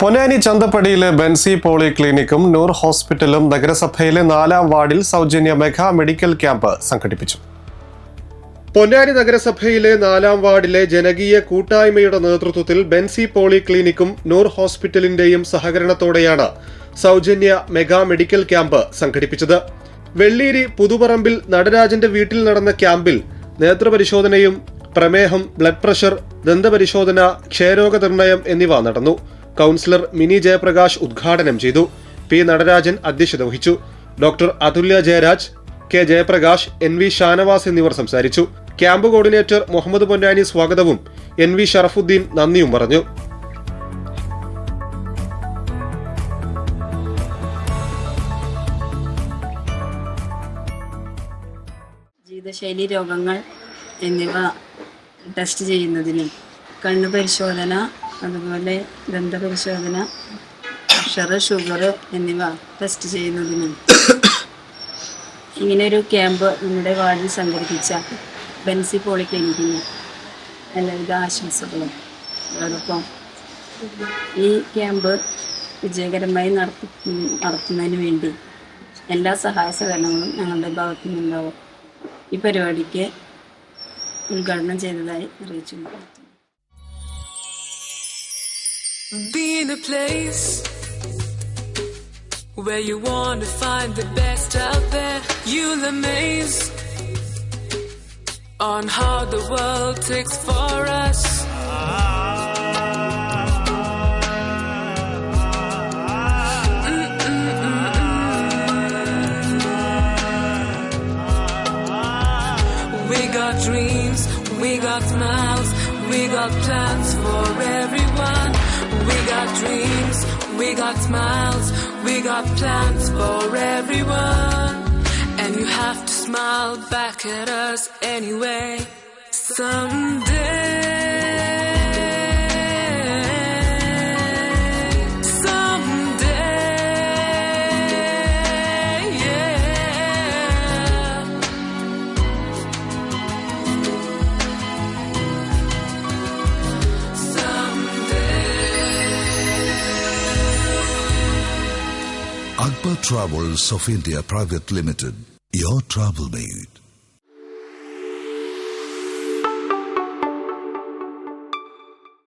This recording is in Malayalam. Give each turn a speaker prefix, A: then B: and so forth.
A: പൊന്നാനി ചന്തപ്പടിയിലെ ബെൻസി പോളി ക്ലിനിക്കും നൂർ ഹോസ്പിറ്റലും നഗരസഭയിലെ 4-ാം വാർഡിൽ സൗജന്യ മെഗാ മെഡിക്കൽ ക്യാമ്പ് സംഘടിപ്പിച്ചു. പൊന്നാനി നഗരസഭയിലെ 4-ാം വാർഡിലെ ജനകീയ കൂട്ടായ്മയുടെ നേതൃത്വത്തിൽ ബെൻസി പോളി ക്ലിനിക്കും നൂർ ഹോസ്പിറ്റലിന്റെയും സഹകരണത്തോടെയാണ് സൗജന്യ മെഗാ മെഡിക്കൽ ക്യാമ്പ് സംഘടിപ്പിച്ചത്. വെള്ളീരി പുതുപറമ്പിൽ നടരാജന്റെ വീട്ടിൽ നടന്ന ക്യാമ്പിൽ നേത്രപരിശോധനയും പ്രമേഹം, ബ്ലഡ് പ്രഷർ, ദന്തപരിശോധന, ക്ഷയരോഗ നിർണയം എന്നിവ നടന്നു. കൗൺസിലർ മിനി ജയപ്രകാശ് ഉദ്ഘാടനം ചെയ്തു. പി നടരാജൻ അധ്യക്ഷത വഹിച്ചു. ഡോക്ടർ അതുല്യ ജയരാജ്, കെ ജയപ്രകാശ്, NV ഷാനവാസ് എന്നിവർ സംസാരിച്ചു. ക്യാമ്പ് കോർഡിനേറ്റർ മുഹമ്മദ് പൊന്നാനി സ്വാഗതവും NV ഷറഫുദ്ദീൻ നന്ദിയും പറഞ്ഞു.
B: ജീവിതശൈലി രോഗങ്ങൾ എന്നിവ ടെസ്റ്റ് ചെയ്യുന്നതിനും കണ്ണു പരിശോധന, അതുപോലെ ദന്തപരിശോധന, പ്രഷർ, ഷുഗർ എന്നിവ ടെസ്റ്റ് ചെയ്യുന്നതിനും ഇങ്ങനെയൊരു ക്യാമ്പ് നമ്മുടെ വാർഡിൽ സംഘടിപ്പിച്ച ബെൻസി പോളി ക്ലിനിക്കിന് എല്ലാവിധ ആശംസകളും. അതോടൊപ്പം ഈ ക്യാമ്പ് വിജയകരമായി നടത്തുന്നതിന് വേണ്ടി എല്ലാ സഹായ സഹകരണങ്ങളും ഞങ്ങളുടെ ഭാഗത്തു നിന്നുണ്ടാവും. ഈ പരിപാടിക്ക് ഉദ്ഘാടനം ചെയ്തതായി അറിയിച്ചു.
C: Be in a place where you want to find the best out there. You'll amaze on how the world takes for us. We got dreams, we got smiles, we got plans for everyone. We got dreams, we got smiles, we got plans for everyone. And you have to smile back at us anyway. Someday.
D: Akbar Travels of India Private Limited, your travel mate.